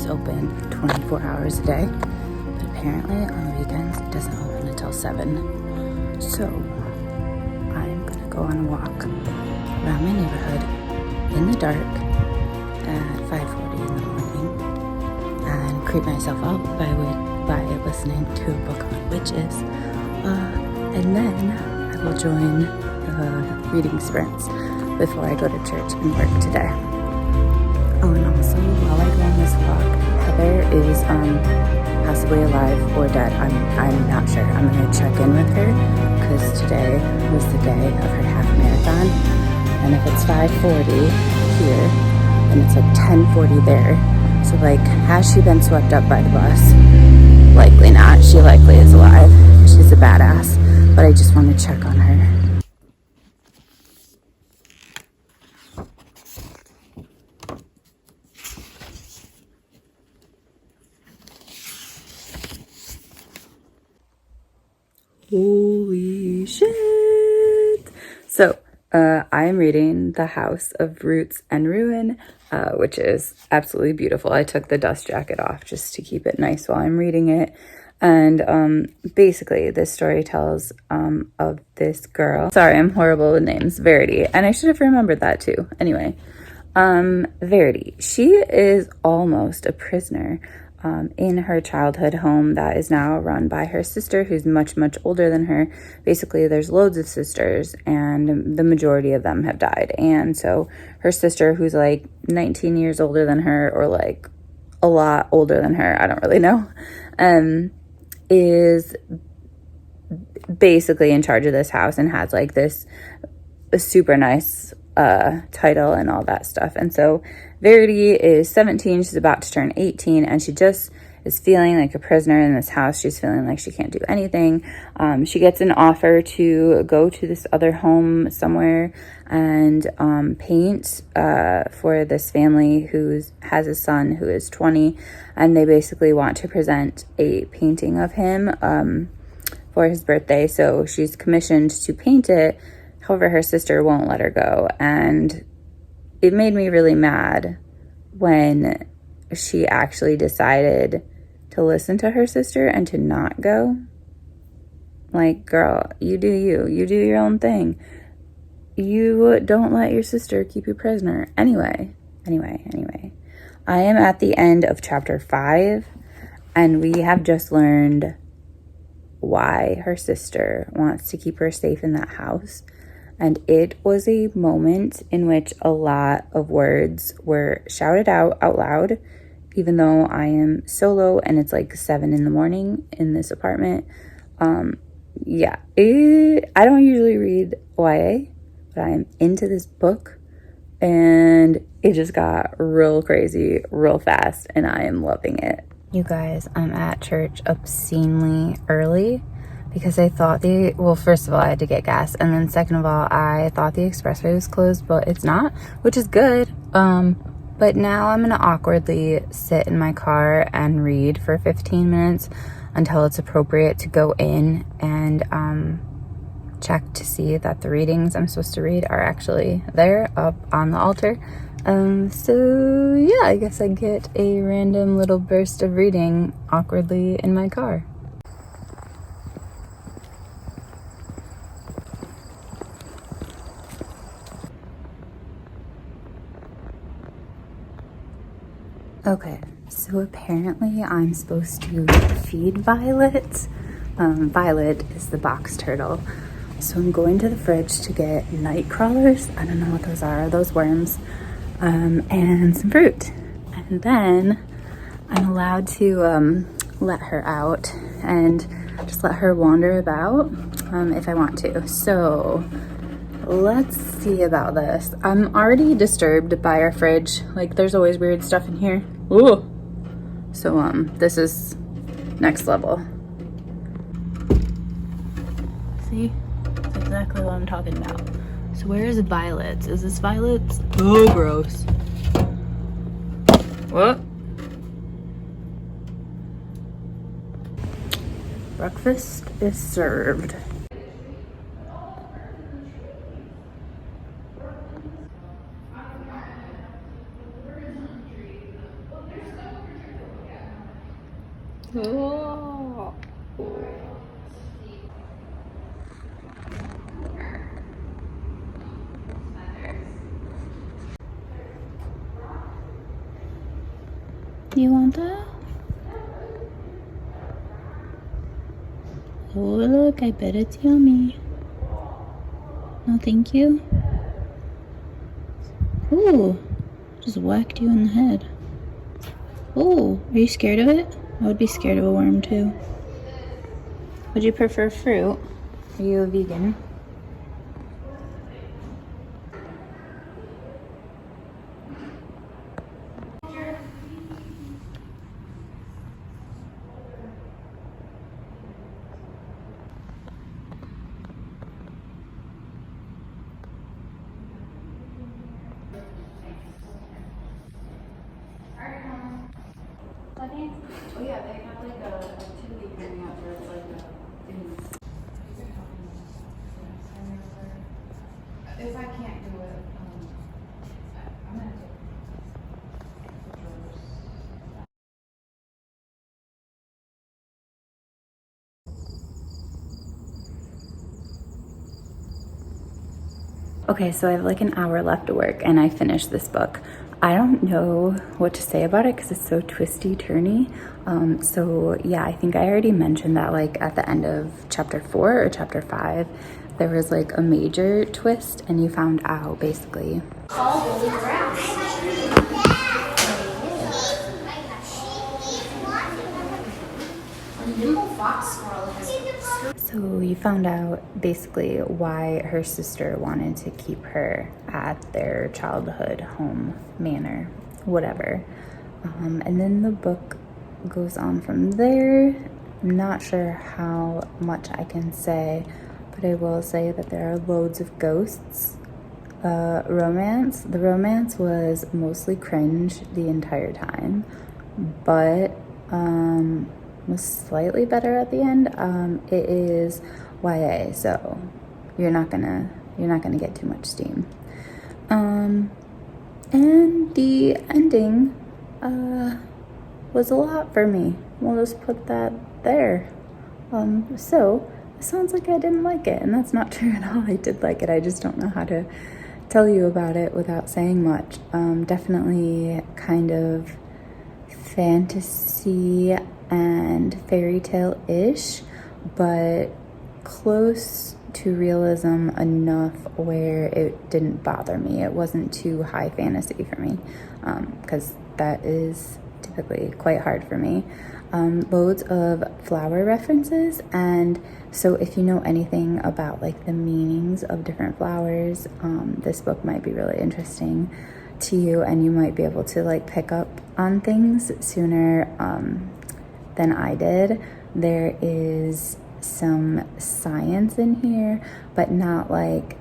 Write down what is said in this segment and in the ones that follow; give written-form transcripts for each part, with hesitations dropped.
open 24 hours a day, but apparently on the weekends it doesn't open until 7. So I'm gonna go on a walk around my neighborhood in the dark at 5:40 in the morning and creep myself out by listening to a book on witches. And then I will join the reading sprints before I go to church and work today. Oh, and also, while I go on this walk, Heather is possibly alive or dead. I'm not sure. I'm gonna check in with her because today was the day of her half marathon, and if it's 5:40 here, then it's like 10:40 there. So like, has she been swept up by the bus? Likely not. She likely is alive. She's a badass, but I just want to check on her. Holy shit! So, I'm reading The House of Roots and Ruin, which is absolutely beautiful. I took the dust jacket off just to keep it nice while I'm reading it. And basically, this story tells of this girl. Sorry, I'm horrible with names. Verity. And I should have remembered that too. Anyway, Verity. She is almost a prisoner in her childhood home that is now run by her sister, who's much, much older than her. Basically, there's loads of sisters, and the majority of them have died. And so her sister, who's like 19 years older than her, or like a lot older than her, I don't really know, is basically in charge of this house and has like this super nice title and all that stuff. And so Verity is 17, she's about to turn 18, and she just is feeling like a prisoner in this house. She's feeling like she can't do anything. She gets an offer to go to this other home somewhere and paint for this family who has a son who is 20, and they basically want to present a painting of him for his birthday. So she's commissioned to paint it. However, her sister won't let her go, and it made me really mad when she actually decided to listen to her sister and to not go. Like, girl, you do you. You do your own thing. You don't let your sister keep you prisoner. Anyway. I am at the end of chapter 5, and we have just learned why her sister wants to keep her safe in that house. And it was a moment in which a lot of words were shouted out loud, even though I am solo and it's like 7 in the morning in this apartment. I don't usually read YA, but I am into this book, and it just got real crazy real fast, and I am loving it. You guys, I'm at church obscenely early, because I thought first of all, I had to get gas, and then second of all, I thought the expressway was closed, but it's not, which is good. But now I'm gonna awkwardly sit in my car and read for 15 minutes until it's appropriate to go in and check to see that the readings I'm supposed to read are actually there up on the altar. So yeah, I guess I get a random little burst of reading awkwardly in my car. Okay, so apparently I'm supposed to feed Violet. Violet is the box turtle. So I'm going to the fridge to get night crawlers. I don't know what those are, those worms, and some fruit. And then I'm allowed to let her out and just let her wander about if I want to. So let's see about this. I'm already disturbed by our fridge. Like, there's always weird stuff in here. Ooh. So this is next level. See? That's exactly what I'm talking about. So where is Violet? Is this Violet? Oh, gross. What? Breakfast is served. You want that? Oh, look, I bet it's yummy. No, thank you. Ooh, just whacked you in the head. Oh, are you scared of it? I would be scared of a worm too. Would you prefer fruit? Are you a vegan? Oh yeah, they have like a activity coming up where it's like things. If I can't do it, I'm gonna take pictures. Okay, so I have like an hour left to work and I finished this book. I don't know what to say about it because it's so twisty turny. So yeah, I think I already mentioned that like at the end of chapter 4 or chapter 5, there was like a major twist and you found out basically. So you found out basically why her sister wanted to keep her at their childhood home, manor, whatever. And then the book goes on from there. I'm not sure how much I can say, but I will say that there are loads of ghosts. Romance. The romance was mostly cringe the entire time, but was slightly better at the end. It is YA, so you're not gonna get too much steam. And the ending was a lot for me. We'll just put that there. So it sounds like I didn't like it, and that's not true at all. I did like it. I just don't know how to tell you about it without saying much. Definitely kind of fantasy and fairy tale-ish, but close to realism enough where it didn't bother me. It wasn't too high fantasy for me, because that is typically quite hard for me. Loads of flower references, and so if you know anything about like the meanings of different flowers, this book might be really interesting to you, and you might be able to like pick up on things sooner than I did. There is some science in here, but not like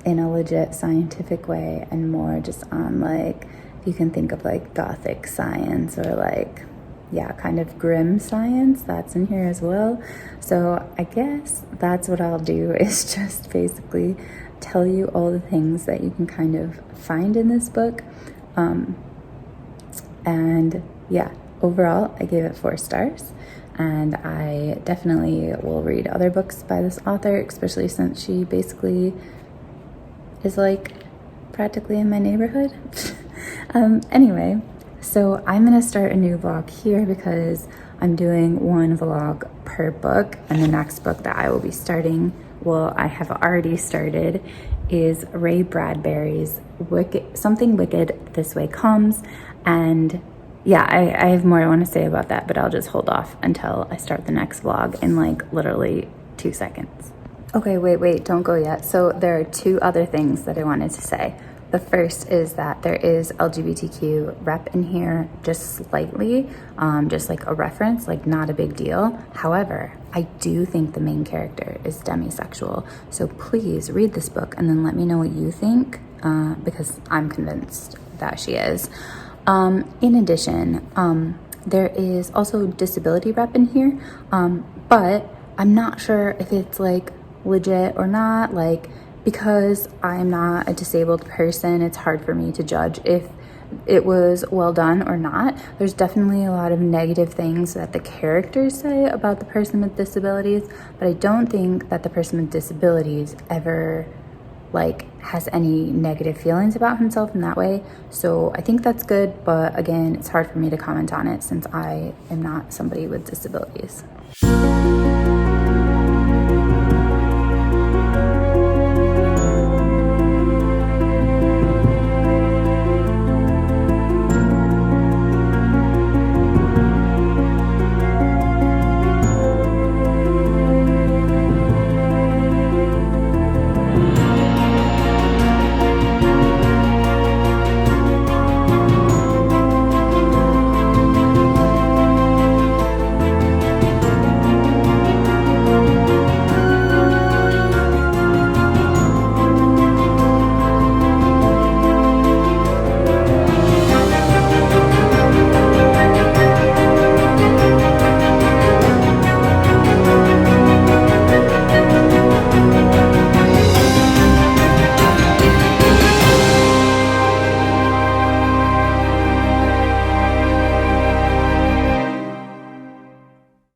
in a legit scientific way, and more just on like, you can think of like gothic science or like, yeah, kind of grim science. That's in here as well. So I guess that's what I'll do, is just basically tell you all the things that you can kind of find in this book. And yeah, overall I gave it 4 stars, and I definitely will read other books by this author, especially since she basically is like practically in my neighborhood. Anyway, so I'm gonna start a new vlog here because I'm doing 1 vlog per book, and the next book that I will be starting, well, I have already started, is Ray Bradbury's Something Wicked This Way Comes. And yeah, I have more I want to say about that, but I'll just hold off until I start the next vlog in like literally 2 seconds. Okay, wait, don't go yet. So there are 2 other things that I wanted to say. The first is that there is LGBTQ rep in here, just slightly, just like a reference, like not a big deal. However, I do think the main character is demisexual. So please read this book and then let me know what you think, because I'm convinced that she is. In addition, there is also disability rep in here, but I'm not sure if it's like legit or not, like, because I'm not a disabled person, it's hard for me to judge if it was well done or not. There's definitely a lot of negative things that the characters say about the person with disabilities, but I don't think that the person with disabilities ever like has any negative feelings about himself in that way. So I think that's good, but again, it's hard for me to comment on it since I am not somebody with disabilities.